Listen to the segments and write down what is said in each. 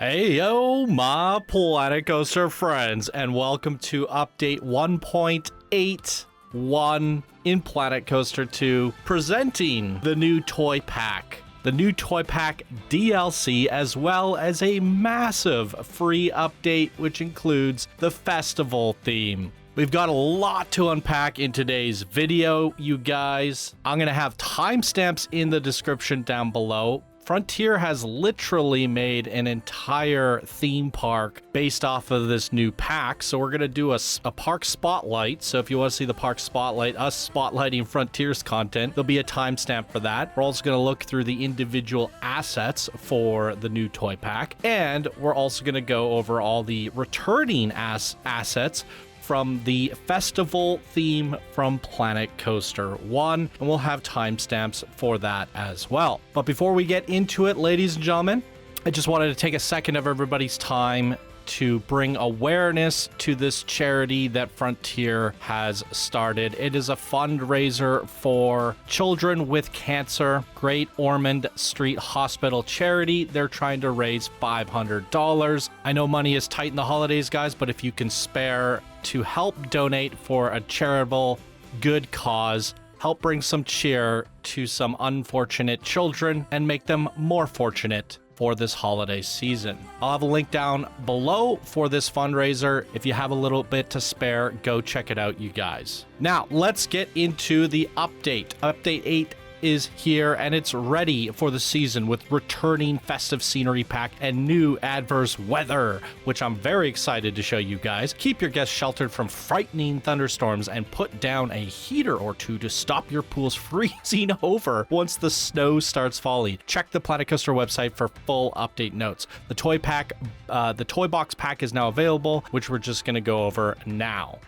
Hey yo, my Planet Coaster friends, and welcome to update 1.81 in Planet Coaster 2, presenting the new toy pack. The new toy pack DLC, as well as a massive free update, which includes the festival theme. We've got a lot to unpack in today's video, you guys. I'm going to have timestamps in the description down below. Frontier has literally made an entire theme park based off of this new pack. So we're going to do a park spotlight. So if you want to see the park spotlight, us spotlighting Frontier's content, there'll be a timestamp for that. We're also going to look through the individual assets for the new toy pack. And we're also going to go over all the returning assets from the festival theme from Planet Coaster 1, and we'll have timestamps for that as well. But before we get into it, ladies and gentlemen, I just wanted to take a second of everybody's time to bring awareness to this charity that Frontier has started. It is a fundraiser for children with cancer. Great Ormond Street Hospital charity. They're trying to raise $500. I know money is tight in the holidays, guys, but if you can spare to help donate for a charitable good cause, help bring some cheer to some unfortunate children and make them more fortunate for this holiday season. I'll have a link down below for this fundraiser. If you have a little bit to spare, go check it out, you guys. Now, let's get into the update. Update 8 is here and it's ready for the season with returning festive scenery pack and new adverse weather, which I'm very excited to show you guys. Keep your guests sheltered from frightening thunderstorms and put down a heater or two to stop your pools freezing over once the snow starts falling. Check the Planet Coaster website for full update notes. The toy pack, the Toybox Pack is now available, which we're just going to go over now.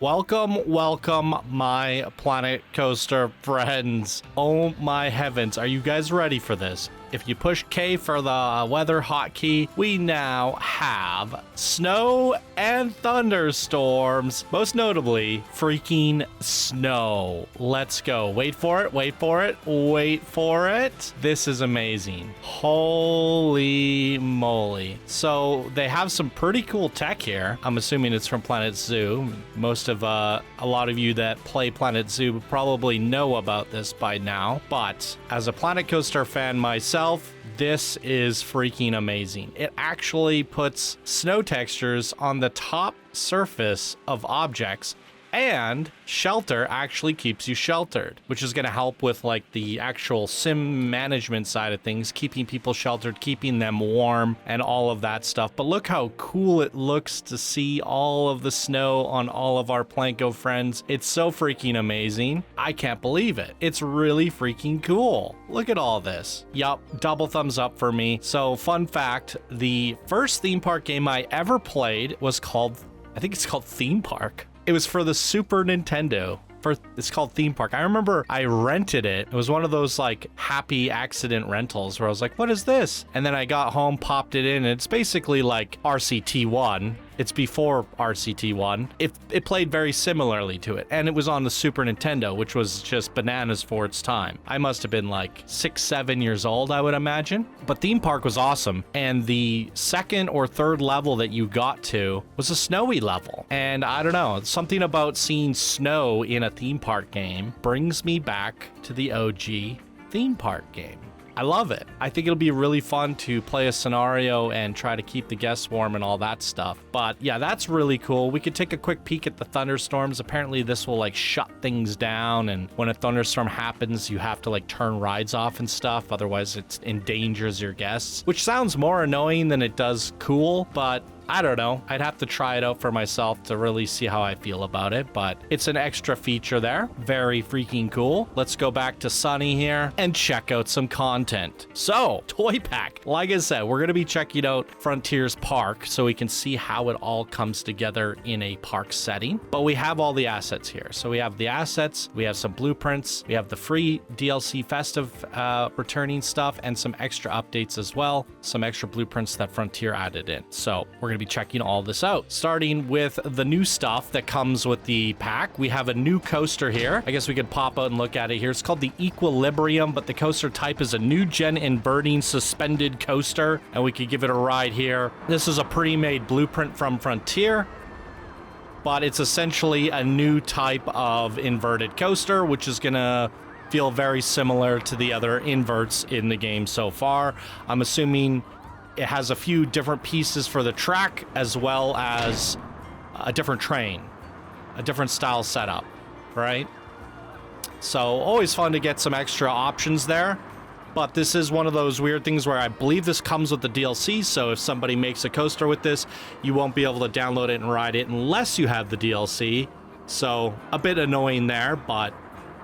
Welcome, my Planet Coaster friends. Oh my heavens, are you guys ready for this? If you push K for the weather hotkey, we now have snow and thunderstorms. Most notably, freaking snow. Let's go. Wait for it, wait for it, wait for it. This is amazing. Holy moly. So they have some pretty cool tech here. I'm assuming it's from Planet Zoo. Most of a lot of you that play Planet Zoo probably know about this by now. But as a Planet Coaster fan myself, this is freaking amazing. It actually puts snow textures on the top surface of objects, and shelter actually keeps you sheltered, which is going to help with like the actual sim management side of things, keeping people sheltered, keeping them warm and all of that stuff. But look how cool it looks to see all of the snow on all of our Planko friends. It's so freaking amazing. I can't believe it. It's really freaking cool. Look at all this. Yup, double thumbs up for me. So fun fact, the first theme park game I ever played was called, I think it's called Themepark. It was for the Super Nintendo. It's called Themepark. I remember I rented it. It was one of those like happy accident rentals where I was like, what is this? And then I got home, popped it in, and it's basically like RCT1. It's before RCT1. It played very similarly to it, and it was on the Super Nintendo, which was just bananas for its time. I must have been like 6, 7 years old, I would imagine. But Themepark was awesome, and the second or third level that you got to was a snowy level. And I don't know, something about seeing snow in a theme park game brings me back to the OG theme park game. I love it. I think it'll be really fun to play a scenario and try to keep the guests warm and all that stuff. But yeah, that's really cool. We could take a quick peek at the thunderstorms. Apparently this will like shut things down, and when a thunderstorm happens, you have to like turn rides off and stuff. Otherwise it endangers your guests, which sounds more annoying than it does cool, but I don't know. I'd have to try it out for myself to really see how I feel about it, but it's an extra feature there. Very freaking cool. Let's go back to Sunny here and check out some content. So, toy pack. Like I said, we're going to be checking out Frontier's park so we can see how it all comes together in a park setting. But we have all the assets here. So we have the assets, we have some blueprints, we have the free DLC festive returning stuff, and some extra updates as well. Some extra blueprints that Frontier added in. So we're going to be be checking all this out. Starting with the new stuff that comes with the pack, we have a new coaster here. I guess we could pop out and look at it here. It's called the Equilibrium, but the coaster type is a new gen inverting suspended coaster, and we could give it a ride here. This is a pre-made blueprint from Frontier, but it's essentially a new type of inverted coaster, which is gonna feel very similar to the other inverts in the game so far. I'm assuming it has a few different pieces for the track, as well as a different train, a different style setup, right? So always fun to get some extra options there. But this is one of those weird things where I believe this comes with the DLC, so if somebody makes a coaster with this, you won't be able to download it and ride it unless you have the DLC. So a bit annoying there, but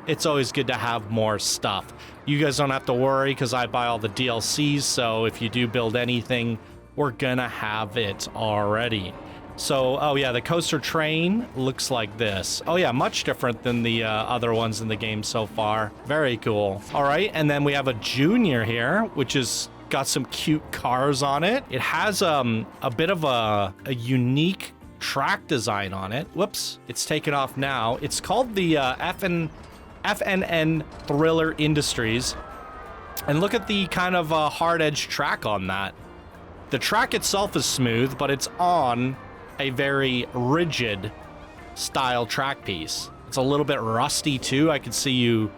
it's always good to have more stuff. You guys don't have to worry because I buy all the DLCs, so if you do build anything, we're gonna have it already. So, oh yeah, the coaster train looks like this. Oh yeah, much different than the other ones in the game so far. Very cool. All right, and then we have a Junior here, which is got some cute cars on it. It has a bit of a unique track design on it. Whoops, it's taken off now. It's called the FNN Thriller Industries. And look at the kind of hard edge track on that. The track itself is smooth, but it's on a very rigid style track piece. It's a little bit rusty too. I can see you.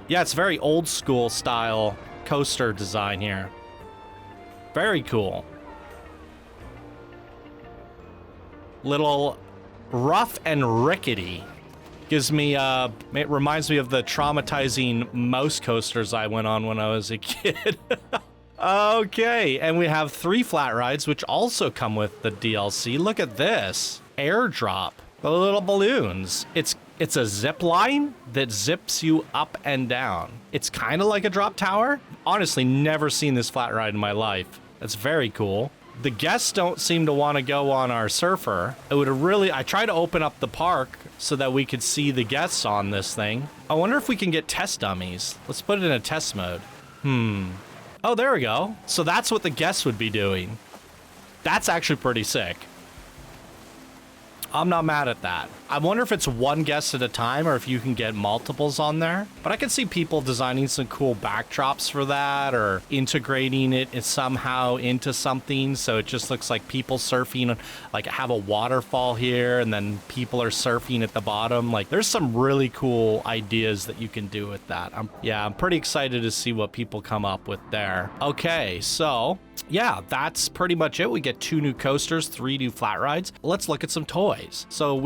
Yeah, it's very old school style coaster design here. Very cool. Little rough and rickety. Gives me, it reminds me of the traumatizing mouse coasters I went on when I was a kid. Okay, and we have 3 flat rides, which also come with the DLC. Look at this. Airdrop. The little balloons. It's a zip line that zips you up and down. It's kind of like a drop tower. Honestly, never seen this flat ride in my life. That's very cool. The guests don't seem to want to go on our surfer. I tried to open up the park so that we could see the guests on this thing. I wonder if we can get test dummies. Let's put it in a test mode. Oh, there we go. So that's what the guests would be doing. That's actually pretty sick. I'm not mad at that. I wonder if it's one guest at a time or if you can get multiples on there. But I can see people designing some cool backdrops for that or integrating it somehow into something. So it just looks like people surfing, like have a waterfall here and then people are surfing at the bottom. Like there's some really cool ideas that you can do with that. I'm pretty excited to see what people come up with there. Okay, so yeah, that's pretty much it. We get 2 new coasters, 3 new flat rides. Let's look at some toys. So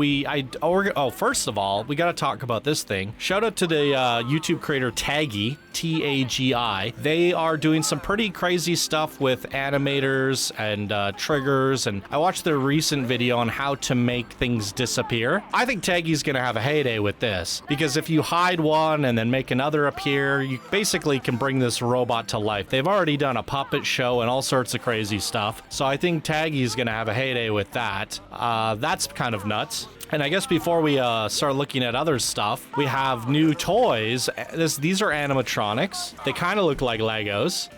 first of all, we got to talk about this thing. Shout out to the YouTube creator Taggy, Tagi. They are doing some pretty crazy stuff with animators and triggers. And I watched their recent video on how to make things disappear. I think Taggy's going to have a heyday with this because if you hide one and then make another appear, you basically can bring this robot to life. They've already done a puppet show and all sorts of crazy stuff. So I think Taggy's going to have a heyday with that. That's kind of nuts. And I guess before we start looking at other stuff, we have new toys. These are animatronics. They kind of look like Legos.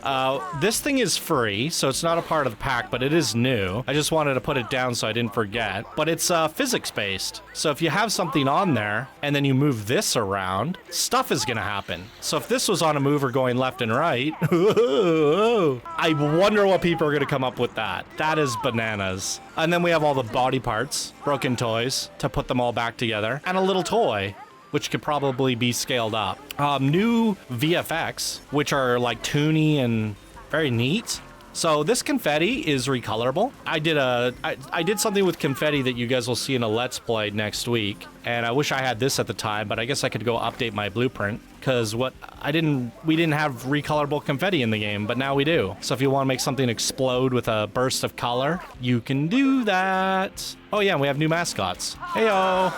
This thing is free, so it's not a part of the pack, but it is new. I just wanted to put it down so I didn't forget. But it's physics-based. So if you have something on there, and then you move this around, stuff is going to happen. So if this was on a mover going left and right, I wonder what people are going to come up with that. That is bananas. And then we have all the body parts, broken toys, to put them all back together, and a little toy, which could probably be scaled up. New VFX, which are like toony and very neat. So this confetti is recolorable. I did something with confetti that you guys will see in a Let's Play next week, and I wish I had this at the time, but I guess I could go update my blueprint because we didn't have recolorable confetti in the game, but now we do. So if you want to make something explode with a burst of color, you can do that. Oh yeah, and we have new mascots. Heyo.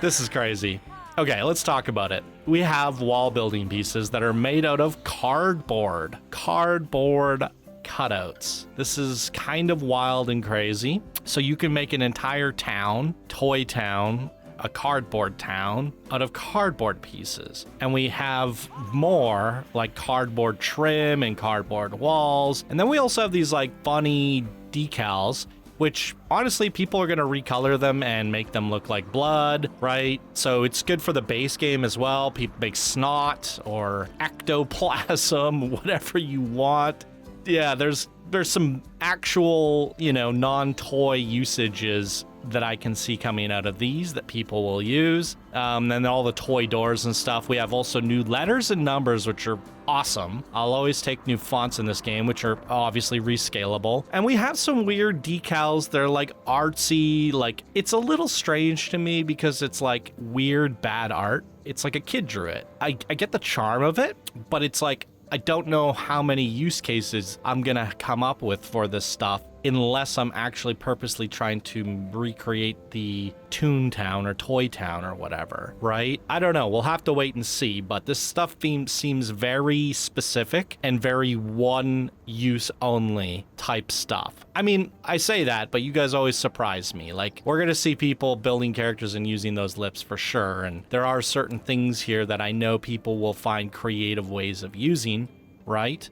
This is crazy. Okay, let's talk about it. We have wall building pieces that are made out of cardboard. Cardboard cutouts. This is kind of wild and crazy. So you can make an entire town, toy town, a cardboard town out of cardboard pieces. And we have more like cardboard trim and cardboard walls. And then we also have these like funny decals, which honestly, people are going to recolor them and make them look like blood, right? So it's good for the base game as well. People make snot or ectoplasm, whatever you want. Yeah, there's some actual, non-toy usages that I can see coming out of these that people will use. And all the toy doors and stuff. We have also new letters and numbers, which are awesome. I'll always take new fonts in this game, which are obviously rescalable. And we have some weird decals. They're like artsy, like it's a little strange to me because it's like weird, bad art. It's like a kid drew it. I get the charm of it, but it's like, I don't know how many use cases I'm gonna come up with for this stuff unless I'm actually purposely trying to recreate the Toontown or Toy Town or whatever, right? I don't know. We'll have to wait and see, but this stuff seems very specific and very one use only type stuff. I mean, I say that, but you guys always surprise me. Like, we're gonna see people building characters and using those lips for sure, and there are certain things here that I know people will find creative ways of using, right?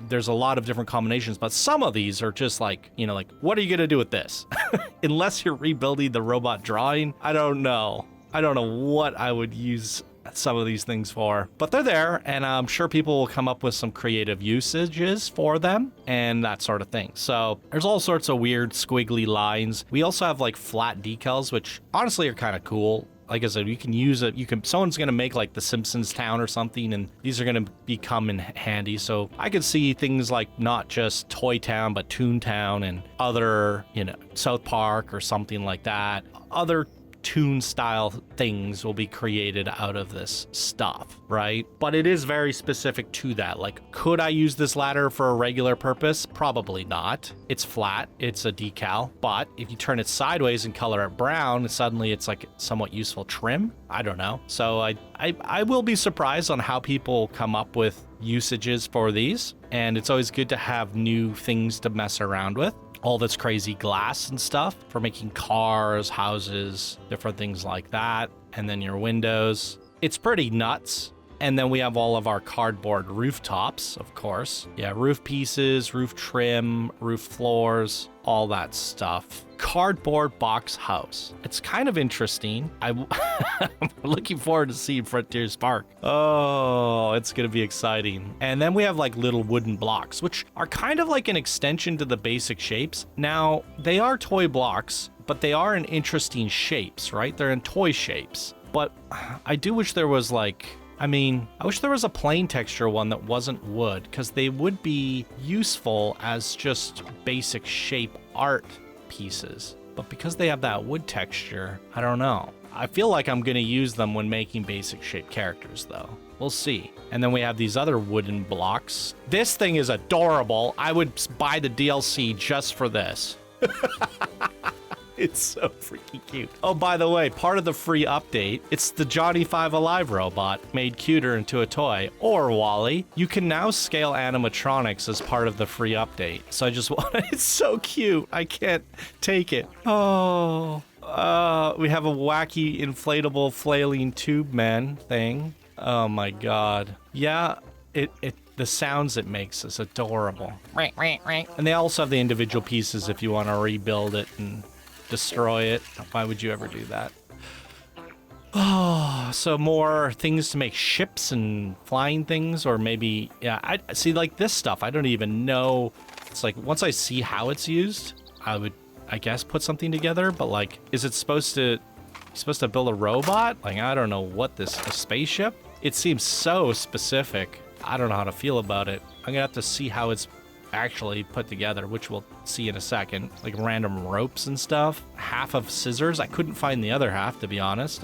There's a lot of different combinations, but some of these are just like, like, what are you going to do with this? Unless you're rebuilding the robot drawing, I don't know. I don't know what I would use some of these things for, but they're there, and I'm sure people will come up with some creative usages for them and that sort of thing. So there's all sorts of weird squiggly lines. We also have like flat decals, which honestly are kind of cool. Like I said, you can use it. Someone's going to make like the Simpsons town or something, and these are going to become in handy. So I could see things like not just Toy Town, but Toontown and other, South Park or something like that. Other Toon style things will be created out of this stuff, right? But it is very specific to that. Like, could I use this ladder for a regular purpose? Probably not. It's flat, it's a decal, but if you turn it sideways and color it brown, suddenly it's like somewhat useful trim. I don't know. So I will be surprised on how people come up with usages for these, and it's always good to have new things to mess around with. All this crazy glass and stuff for making cars, houses, different things like that. And then your windows. It's pretty nuts. And then we have all of our cardboard rooftops, of course. Yeah, roof pieces, roof trim, roof floors, all that stuff. Cardboard box house. It's kind of interesting. I'm looking forward to seeing Frontiers Park. Oh, it's going to be exciting. And then we have like little wooden blocks, which are kind of like an extension to the basic shapes. Now, they are toy blocks, but they are in interesting shapes, right? They're in toy shapes. But I do wish there was like... I wish there was a plain texture one that wasn't wood, because they would be useful as just basic shape art pieces. But because they have that wood texture, I don't know. I feel like I'm going to use them when making basic shape characters, though. We'll see. And then we have these other wooden blocks. This thing is adorable. I would buy the DLC just for this. It's so freaking cute. Oh, by the way, part of the free update, it's the Johnny 5 Alive robot made cuter into a toy, or Wally. You can now scale animatronics as part of the free update. So I just want it's so cute. I can't take it. Oh, we have a wacky inflatable flailing tube man thing. Oh my God. Yeah, the sounds it makes is adorable. And they also have the individual pieces if you want to rebuild it and destroy it. Why would you ever do that? Oh, so more things to make ships and flying things, or maybe, yeah, I see like this stuff. I don't even know. It's like once I see how it's used, I would, I guess, put something together. But like, is it supposed to build a robot? Like, I don't know what a spaceship? It seems so specific. I don't know how to feel about it. I'm gonna have to see how it's actually put together, which we'll see in a second. Like random ropes and stuff. Half of scissors. I couldn't find the other half, to be honest.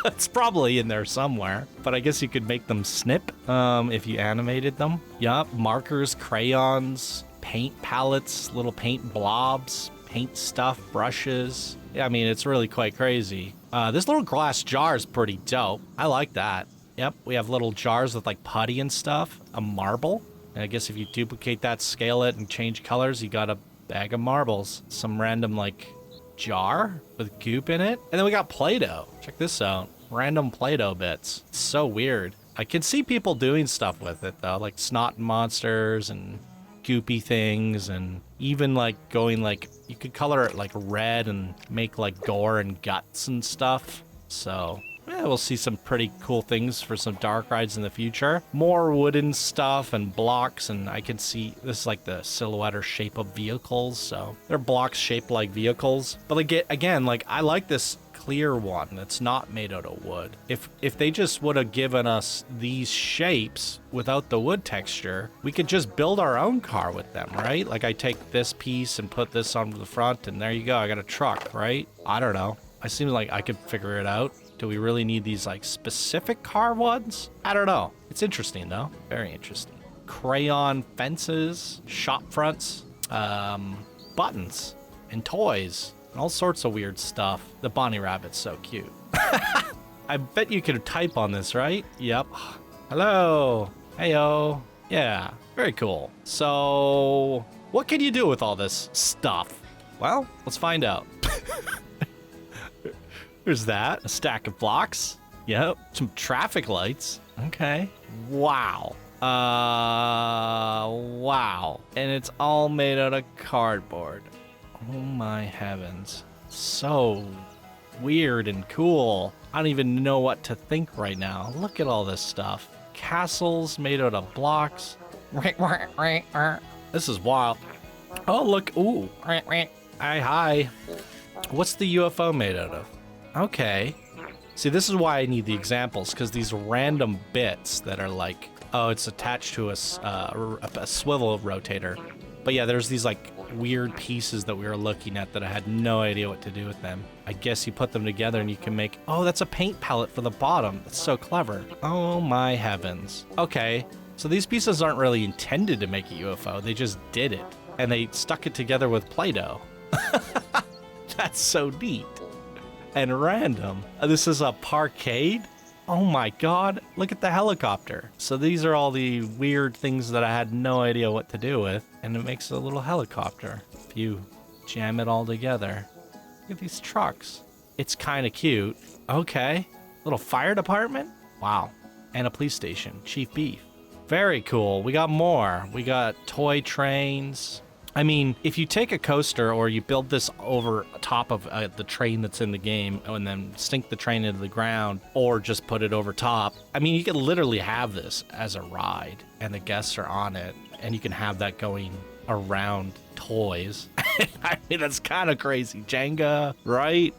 It's probably in there somewhere, but I guess you could make them snip if you animated them. Yup, markers, crayons, paint palettes, little paint blobs, paint stuff, brushes. Yeah, I mean, it's really quite crazy. This little glass jar is pretty dope. I like that. Yep, we have little jars with like putty and stuff, a marble. And I guess if you duplicate that, scale it, and change colors, you got a bag of marbles. Some random, like, jar with goop in it. And then we got Play-Doh. Check this out. Random Play-Doh bits. It's so weird. I can see people doing stuff with it, though, like snot monsters and goopy things, and even like going like, you could color it like red and make like gore and guts and stuff. So yeah, we'll see some pretty cool things for some dark rides in the future. More wooden stuff and blocks, and I can see this is like the silhouette or shape of vehicles. So they're blocks shaped like vehicles. But like, again, like I like this clear one that's not made out of wood. If they just would have given us these shapes without the wood texture, we could just build our own car with them, right? Like I take this piece and put this on the front, and there you go, I got a truck, right? I don't know. It seems like I could figure it out. Do we really need these like specific car ones? I don't know. It's interesting though. Very interesting. Crayon fences, shop fronts, buttons, and toys. All sorts of weird stuff. The bunny rabbit's so cute. I bet you could type on this, right? Yep. Hello. Heyo. Yeah, very cool. So, what can you do with all this stuff? Well, let's find out. There's that. A stack of blocks. Yep. Some traffic lights. Okay. Wow. Wow. And it's all made out of cardboard. Oh my heavens. So weird and cool. I don't even know what to think right now. Look at all this stuff. Castles made out of blocks. This is wild. Oh, look. Ooh. Hi. What's the UFO made out of? Okay. See, this is why I need the examples, because these random bits that are like, oh, it's attached to a swivel rotator. But yeah, there's these like weird pieces that we were looking at that I had no idea what to do with them. I guess you put them together and you can make, oh, that's a paint palette for the bottom. That's so clever. Oh my heavens. Okay, so these pieces aren't really intended to make a UFO. They just did it. And they stuck it together with Play-Doh. That's so neat. And random. This is a parkade? Oh my god, look at the helicopter. So these are all the weird things that I had no idea what to do with, and it makes a little helicopter. If you jam it all together. Look at these trucks. It's kind of cute. Okay, little fire department? Wow. And a police station, Chief Beef. Very cool, we got more. We got toy trains. I mean, if you take a coaster or you build this over top of the train that's in the game and then sink the train into the ground or just put it over top, I mean, you could literally have this as a ride and the guests are on it and you can have that going around toys. I mean, that's kind of crazy. Jenga, right?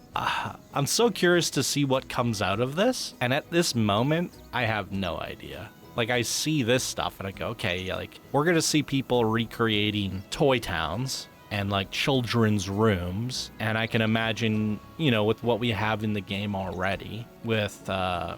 I'm so curious to see what comes out of this. And at this moment, I have no idea. Like, I see this stuff and I go, okay, like, we're going to see people recreating toy towns and, like, children's rooms. And I can imagine, you know, with what we have in the game already, with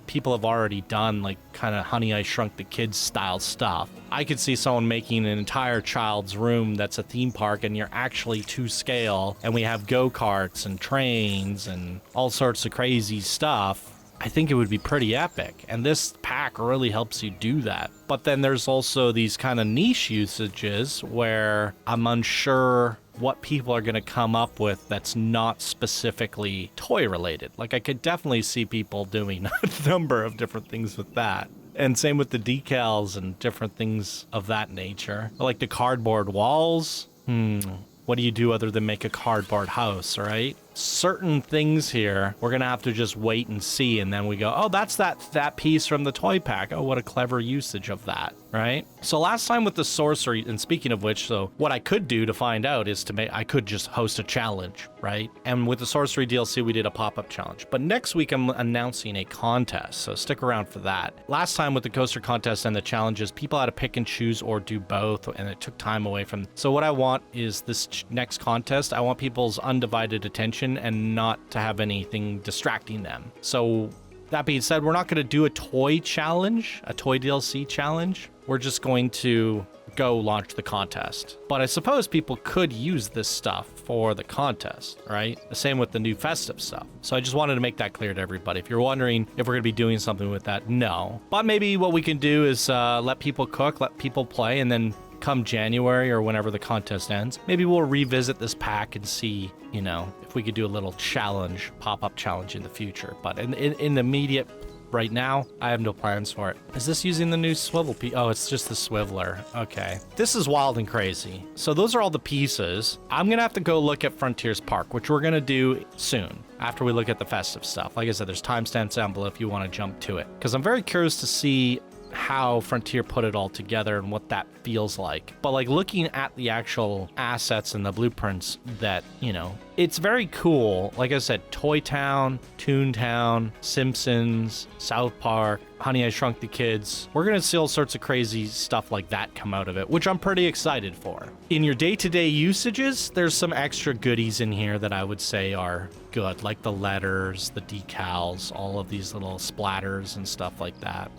people have already done, like, kind of Honey, I Shrunk the Kids style stuff. I could see someone making an entire child's room that's a theme park and you're actually to scale. And we have go-karts and trains and all sorts of crazy stuff. I think it would be pretty epic, and this pack really helps you do that. But then there's also these kind of niche usages where I'm unsure what people are going to come up with that's not specifically toy related. Like, I could definitely see people doing a number of different things with that. And same with the decals and different things of that nature. Like the cardboard walls. What do you do other than make a cardboard house, right? Certain things here, we're going to have to just wait and see. And then we go, oh, that's that piece from the toy pack. Oh, what a clever usage of that, right? So last time with the sorcery, and speaking of which, so what I could do to find out is I could just host a challenge, right? And with the sorcery DLC, we did a pop-up challenge. But next week, I'm announcing a contest. So stick around for that. Last time with the coaster contest and the challenges, people had to pick and choose or do both. And it took time away from. So what I want is this next contest. I want people's undivided attention and not to have anything distracting them. So that being said, we're not going to do a toy challenge, a toy DLC challenge. We're just going to go launch the contest. But I suppose people could use this stuff for the contest, right? The same with the new Festive stuff. So I just wanted to make that clear to everybody. If you're wondering if we're going to be doing something with that, no. But maybe what we can do is let people cook, let people play, and then come January or whenever the contest ends, maybe we'll revisit this pack and see, you know, if we could do a little challenge, pop-up challenge in the future. But in the immediate right now, I have no plans for it. Is this using the new swivel piece? Oh, it's just the swiveler. Okay. This is wild and crazy. So those are all the pieces. I'm going to have to go look at Frontiers Park, which we're going to do soon after we look at the festive stuff. Like I said, there's timestamps down below if you want to jump to it, because I'm very curious to see how Frontier put it all together and what that feels like. But like looking at the actual assets and the blueprints that, you know, it's very cool. Like I said, Toy Town, Toontown, Simpsons, South Park, Honey, I Shrunk the Kids. We're going to see all sorts of crazy stuff like that come out of it, which I'm pretty excited for. In your day-to-day usages, there's some extra goodies in here that I would say are good, like the letters, the decals, all of these little splatters and stuff like that.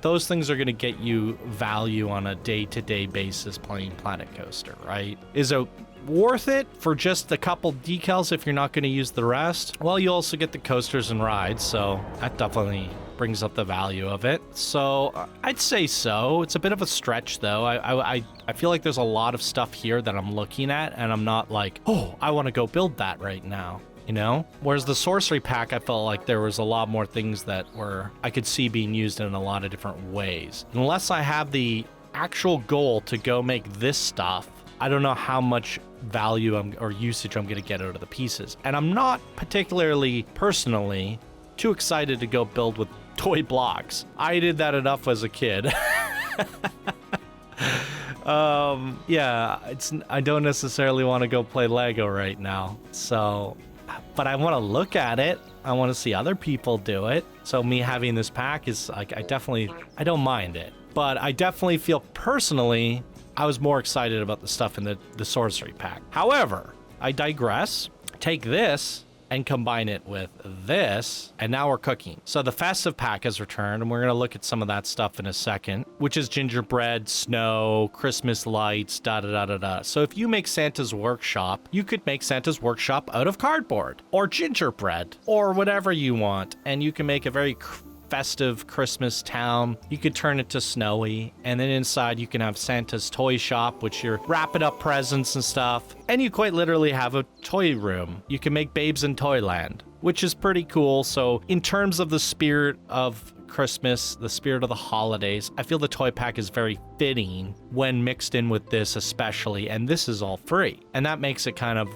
Those things are going to get you value on a day-to-day basis playing Planet Coaster, right? Is it worth it for just a couple decals if you're not going to use the rest? Well, you also get the coasters and rides, so that definitely brings up the value of it. So I'd say so. It's a bit of a stretch, though. I feel like there's a lot of stuff here that I'm looking at, and I'm not like, oh, I want to go build that right now. You know? Whereas the sorcery pack, I felt like there was a lot more things that I could see being used in a lot of different ways. Unless I have the actual goal to go make this stuff, I don't know how much value or usage I'm going to get out of the pieces. And I'm not particularly, personally, too excited to go build with toy blocks. I did that enough as a kid. Yeah, I don't necessarily want to go play Lego right now. So, but I want to look at it. I want to see other people do it. So me having this pack is like, I don't mind it. But I definitely feel personally, I was more excited about the stuff in the sorcery pack. However, I digress. Take this and combine it with this, and now we're cooking. So the festive pack has returned, and we're going to look at some of that stuff in a second, which is gingerbread, snow, Christmas lights, da-da-da-da-da. So if you make Santa's Workshop, you could make Santa's Workshop out of cardboard, or gingerbread, or whatever you want, and you can make a very festive Christmas town. You could turn it to snowy, and then inside you can have Santa's toy shop, which you're wrapping up presents and stuff, and you quite literally have a toy room. You can make Babes in Toyland, which is pretty cool. So in terms of the spirit of Christmas, the spirit of the holidays, I feel the toy pack is very fitting when mixed in with this especially, and this is all free, and that makes it kind of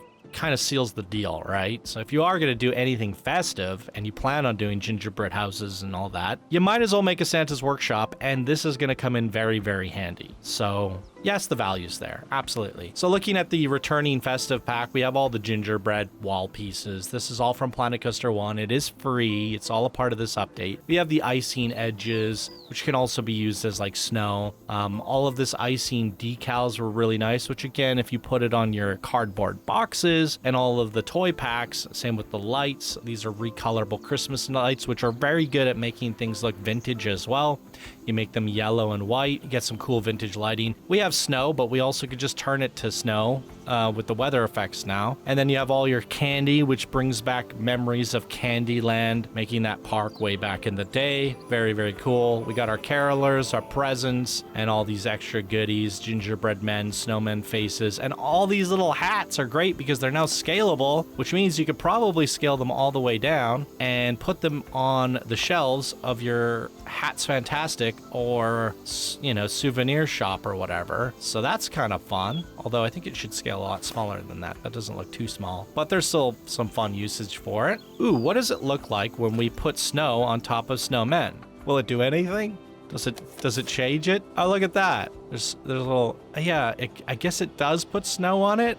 seals the deal, right? So if you are going to do anything festive and you plan on doing gingerbread houses and all that, you might as well make a Santa's Workshop, and this is going to come in very, very handy. So yes, the value's there. Absolutely. So looking at the returning festive pack, we have all the gingerbread wall pieces. This is all from Planet Coaster 1. It is free. It's all a part of this update. We have the icing edges, which can also be used as like snow. All of this icing decals were really nice, which again, if you put it on your cardboard boxes, and all of the toy packs, same with the lights. These are recolorable Christmas lights, which are very good at making things look vintage as well. You make them yellow and white, you get some cool vintage lighting. We have snow, but we also could just turn it to snow with the weather effects now. And then you have all your candy, which brings back memories of Candyland, making that park way back in the day. Very, very cool. We got our carolers, our presents, and all these extra goodies, gingerbread men, snowmen faces, and all these little hats are great because they're now scalable, which means you could probably scale them all the way down and put them on the shelves of your Hats Fantastic or, you know, souvenir shop or whatever. So that's kind of fun, although I think it should scale a lot smaller than that. That doesn't look too small, but there's still some fun usage for it. Ooh, what does it look like when we put snow on top of snowmen? Will it do anything? Does it change it? Oh, look at that. There's a little, yeah, I guess it does put snow on it.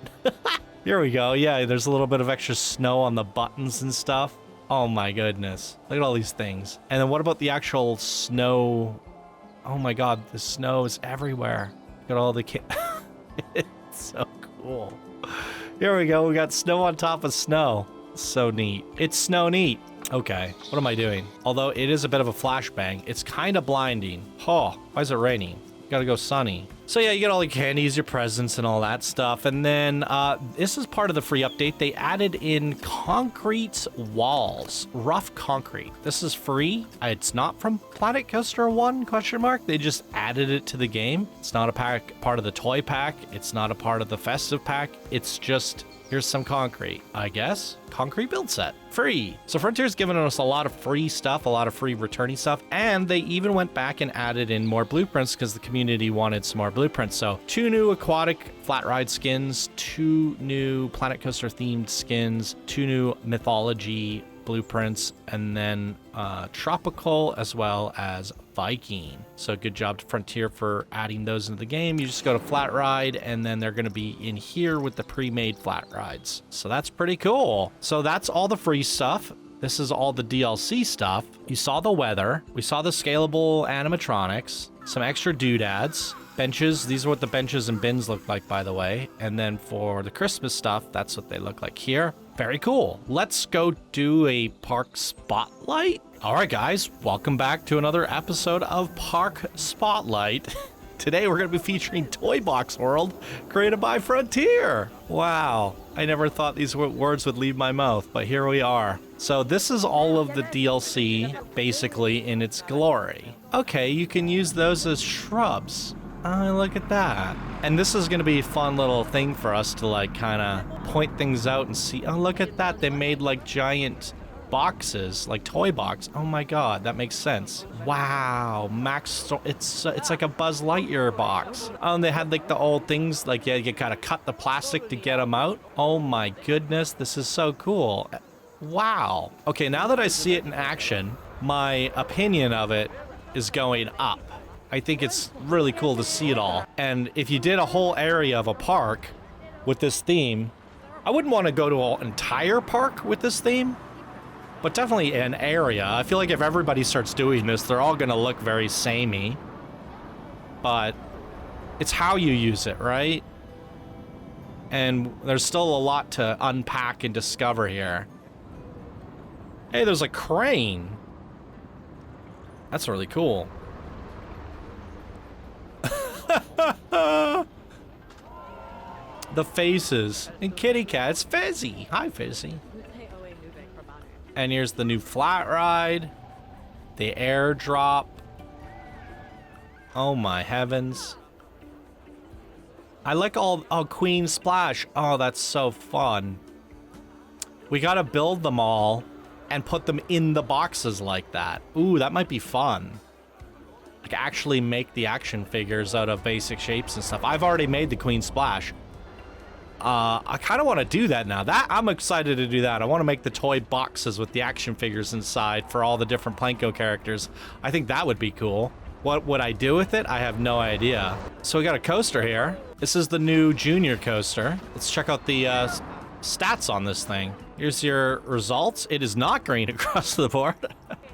Here we go. Yeah, there's a little bit of extra snow on the buttons and stuff. Oh my goodness. Look at all these things. And then what about the actual snow? Oh my god, the snow is everywhere. Look at all the it's so cool. Here we go. We got snow on top of snow. So neat. It's snow neat. Okay, what am I doing? Although it is a bit of a flashbang, it's kind of blinding. Oh, why is it raining? Gotta go sunny. So yeah, you get all your candies, your presents, and all that stuff. And then this is part of the free update. They added in concrete walls, rough concrete. This is free. It's not from Planet Coaster 1, question mark. They just added it to the game. It's not a part of the toy pack. It's not a part of the festive pack. It's just, here's some concrete, I guess. Concrete build set. Free. So Frontier's given us a lot of free stuff, a lot of free returning stuff, and they even went back and added in more blueprints because the community wanted some more blueprints. So 2 new aquatic flat ride skins, 2 new Planet Coaster themed skins, 2 new mythology blueprints, and then tropical as well as Viking. So good job to Frontier for adding those into the game. You just go to flat ride and then they're going to be in here with the pre-made flat rides. So that's pretty cool. So that's all the free stuff. This is all the DLC stuff. You saw the weather. We saw the scalable animatronics, some extra doodads, benches. These are what the benches and bins look like, by the way. And then for the Christmas stuff, that's what they look like here. Very cool. Let's go do a park spotlight. All right, guys, welcome back to another episode of Park Spotlight. Today, we're going to be featuring Toybox World, created by Frontier. Wow, I never thought these words would leave my mouth, but here we are. So this is all of the DLC, basically, in its glory. Okay, you can use those as shrubs. Oh, look at that. And this is going to be a fun little thing for us to, like, kind of point things out and see. Oh, look at that. They made, like, giant boxes, like toy box. Oh my god, that makes sense. Wow, it's like a Buzz Lightyear box. Oh, and they had like the old things, like yeah, you gotta cut the plastic to get them out. Oh my goodness, this is so cool. Wow. Okay, now that I see it in action, my opinion of it is going up. I think it's really cool to see it all. And if you did a whole area of a park with this theme, I wouldn't want to go to an entire park with this theme, but definitely an area. I feel like if everybody starts doing this, they're all gonna look very samey. But it's how you use it, right? And there's still a lot to unpack and discover here. Hey, there's a crane. That's really cool. The faces. And kitty cats. Fizzy. Hi, Fizzy. And here's the new flat ride, the airdrop. Oh my heavens. I like Queen Splash. Oh, that's so fun. We gotta build them all and put them in the boxes like that. Ooh, that might be fun. Like actually make the action figures out of basic shapes and stuff. I've already made the Queen Splash. I kind of want to do that now. I'm excited to do that. I want to make the toy boxes with the action figures inside for all the different Planko characters. I think that would be cool. What would I do with it? I have no idea. So we got a coaster here. This is the new junior coaster. Let's check out the stats on this thing. Here's your results. It is not green across the board.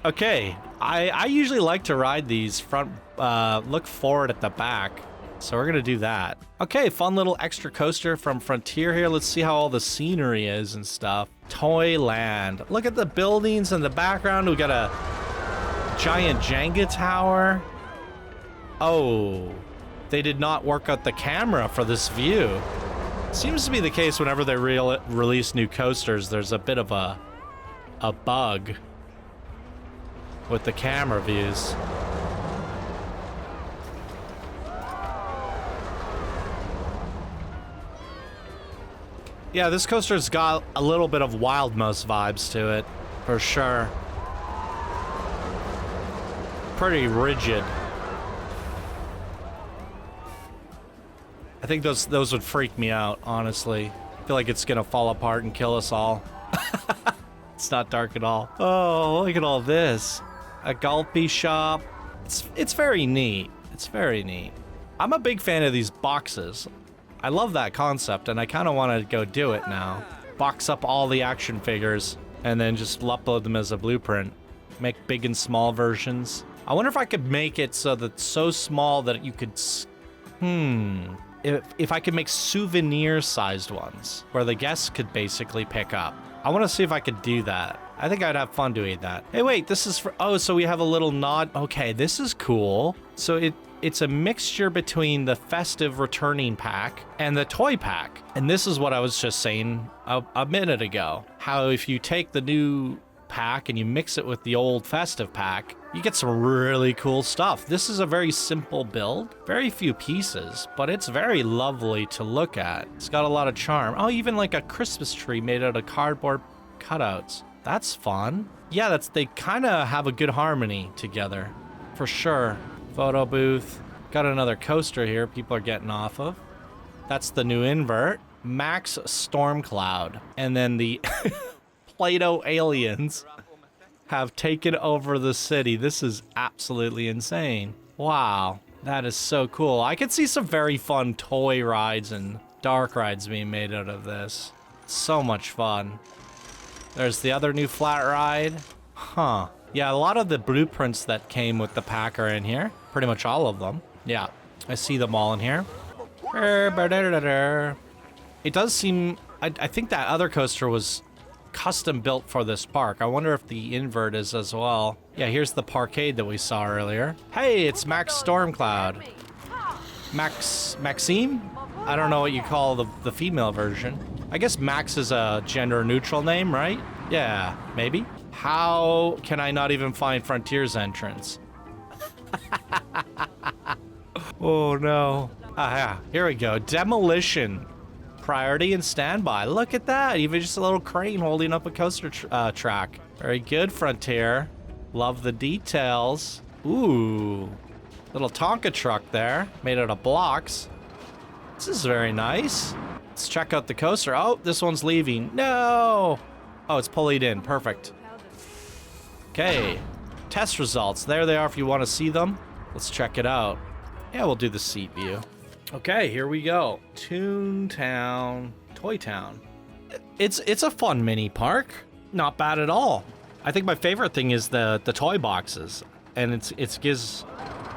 Okay, I usually like to ride these front, look forward at the back. So we're gonna do that. Okay, fun little extra coaster from Frontier here. Let's see how all the scenery is and stuff. Toyland. Look at the buildings in the background. We got a giant Jenga tower. Oh, they did not work out the camera for this view. Seems to be the case whenever they release new coasters. There's a bit of a bug with the camera views. Yeah, this coaster's got a little bit of Wild Mouse vibes to it, for sure. Pretty rigid. I think those would freak me out, honestly. I feel like it's gonna fall apart and kill us all. It's not dark at all. Oh, look at all this. A Gulpy shop. It's very neat. It's very neat. I'm a big fan of these boxes. I love that concept, and I kind of want to go do it now. Box up all the action figures, and then just upload them as a blueprint. Make big and small versions. I wonder if I could make it so that it's so small that you could... If I could make souvenir-sized ones, where the guests could basically pick up. I want to see if I could do that. I think I'd have fun doing that. Hey, wait, this is for... Oh, so we have a little nod. Okay, this is cool. So it's a mixture between the Festive returning pack and the toy pack. And this is what I was just saying a minute ago. How if you take the new pack and you mix it with the old Festive pack, you get some really cool stuff. This is a very simple build, very few pieces, but it's very lovely to look at. It's got a lot of charm. Oh, even like a Christmas tree made out of cardboard cutouts. That's fun. Yeah, they kind of have a good harmony together, for sure. Photo booth. Got another coaster here people are getting off of. That's the new invert. Max Storm Cloud. And then the Play-Doh aliens have taken over the city. This is absolutely insane. Wow, that is so cool. I could see some very fun toy rides and dark rides being made out of this. So much fun. There's the other new flat ride. Huh. Yeah, a lot of the blueprints that came with the pack are in here. Pretty much all of them. Yeah, I see them all in here. It does seem... I think that other coaster was custom built for this park. I wonder if the invert is as well. Yeah, here's the parkade that we saw earlier. Hey, it's Max Stormcloud. Maxime? I don't know what you call the female version. I guess Max is a gender neutral name, right? Yeah, maybe. How can I not even find Frontier's entrance? Oh no. Ah, yeah. Here we go. Demolition. Priority and standby. Look at that. Even just a little crane holding up a coaster track. Very good, Frontier. Love the details. Ooh. Little Tonka truck there. Made out of blocks. This is very nice. Let's check out the coaster. Oh, this one's leaving. No. Oh, it's pulling in. Perfect. Okay. Test results. There they are if you want to see them. Let's check it out. Yeah, we'll do the seat view. Okay, here we go. Toontown, Toy Town. It's a fun mini park. Not bad at all. I think my favorite thing is the toy boxes. And it gives...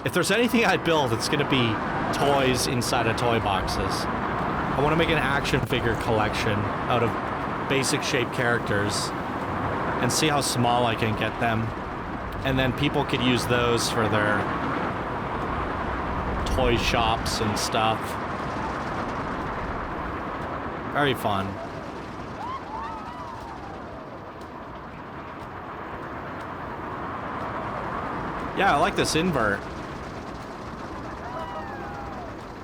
If there's anything I'd build, it's going to be toys inside of toy boxes. I want to make an action figure collection out of basic shaped characters and see how small I can get them. And then people could use those for their toy shops and stuff. Very fun. Yeah, I like this invert.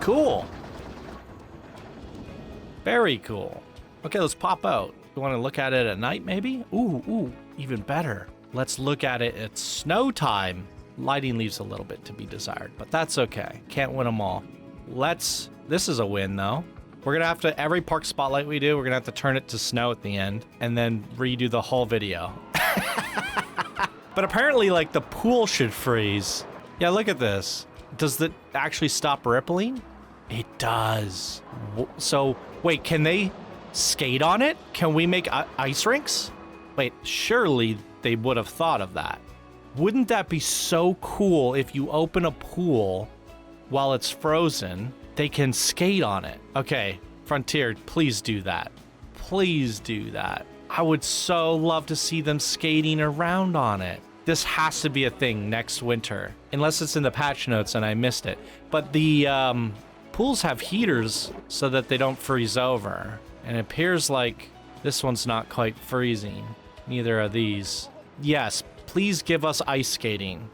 Cool. Very cool. Okay, let's pop out. You want to look at it at night, maybe? Ooh, even better. Let's look at it at snow time. Lighting leaves a little bit to be desired, but that's okay. Can't win them all. This is a win, though. We're going to have to, every park spotlight we do, we're going to have to turn it to snow at the end and then redo the whole video. But apparently, like, the pool should freeze. Yeah, look at this. Does it actually stop rippling? It does. So, wait, can they skate on it? Can we make ice rinks? Wait, surely they would have thought of that. Wouldn't that be so cool if you open a pool while it's frozen, they can skate on it? Okay, Frontier, please do that. Please do that. I would so love to see them skating around on it. This has to be a thing next winter, unless it's in the patch notes and I missed it. But the pools have heaters so that they don't freeze over. And it appears like this one's not quite freezing. Neither are these. Yes, please give us ice skating.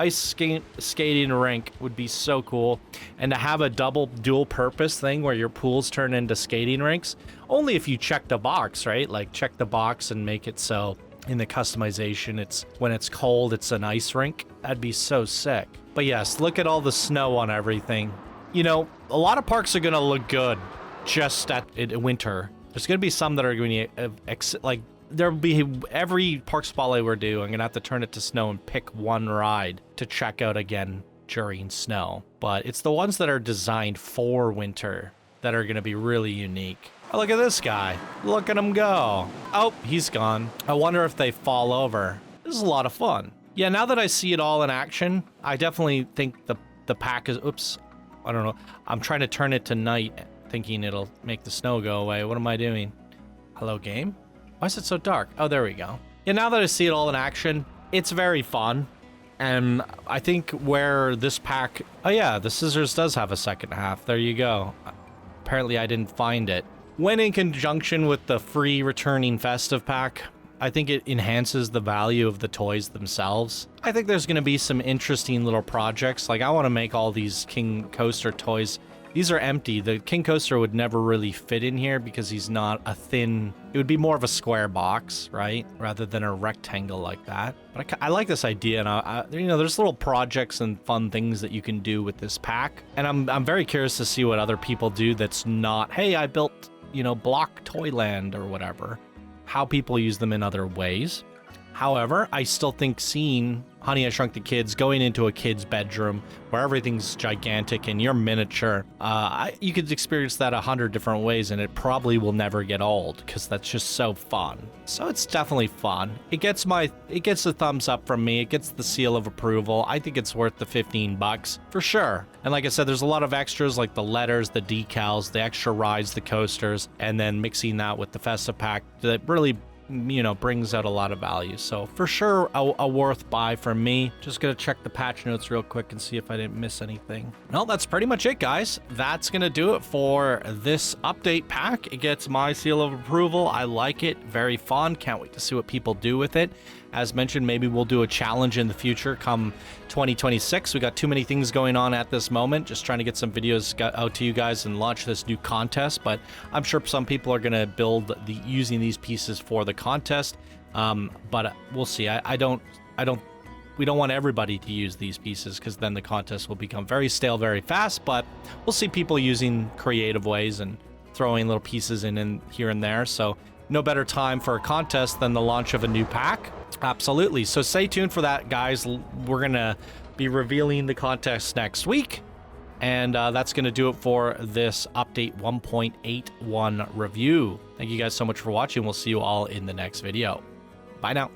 Skating rink would be so cool. And to have a dual purpose thing where your pools turn into skating rinks, only if you check the box, right? Like check the box and make it so in the customization, it's when it's cold, it's an ice rink. That'd be so sick. But yes, look at all the snow on everything. You know, a lot of parks are going to look good just at winter. There's going to be some that are going to, like, there'll be every park spotlight we're doing. I'm going to have to turn it to snow and pick one ride to check out again during snow. But it's the ones that are designed for winter that are going to be really unique. Oh, look at this guy. Look at him go. Oh, he's gone. I wonder if they fall over. This is a lot of fun. Yeah, now that I see it all in action, I definitely think the pack is... Oops. I don't know. I'm trying to turn it to night, thinking it'll make the snow go away. What am I doing? Hello, game? Why is it so dark? Oh, there we go. Yeah, now that I see it all in action, it's very fun. And I think where this pack... Oh yeah, the scissors does have a second half. There you go. Apparently I didn't find it. When in conjunction with the free returning Festive pack, I think it enhances the value of the toys themselves. I think there's going to be some interesting little projects. Like, I want to make all these King Coaster toys. These are empty. The King Coaster would never really fit in here because he's not a thin... It would be more of a square box, right? Rather than a rectangle like that. But I like this idea, and you know, there's little projects and fun things that you can do with this pack. And I'm very curious to see what other people do that's not, hey, I built, you know, Block Toyland or whatever. How people use them in other ways. However, I still think seeing Honey, I Shrunk the Kids going into a kid's bedroom where everything's gigantic and you're miniature, you could experience that 100 different ways, and it probably will never get old because that's just so fun. So it's definitely fun. It gets a thumbs up from me. It gets the seal of approval. I think it's worth the 15 bucks for sure. And like I said, there's a lot of extras like the letters, the decals, the extra rides, the coasters, and then mixing that with the Festive pack that really, you know, brings out a lot of value. So for sure a worth buy for me. Just gonna check the patch notes real quick and see if I didn't miss anything. No, that's pretty much it, guys. That's gonna do it for this update pack. It gets my seal of approval. I like it. Very fun. Can't wait to see what people do with it. As mentioned, maybe we'll do a challenge in the future come 2026. We got too many things going on at this moment. Just trying to get some videos out to you guys and launch this new contest. But I'm sure some people are going to build using these pieces for the contest. But we'll see. We don't want everybody to use these pieces because then the contest will become very stale very fast. But we'll see people using creative ways and throwing little pieces in here and there. So no better time for a contest than the launch of a new pack. Absolutely. So stay tuned for that, guys. We're going to be revealing the contest next week. And that's going to do it for this update 1.81 review. Thank you guys so much for watching. We'll see you all in the next video. Bye now.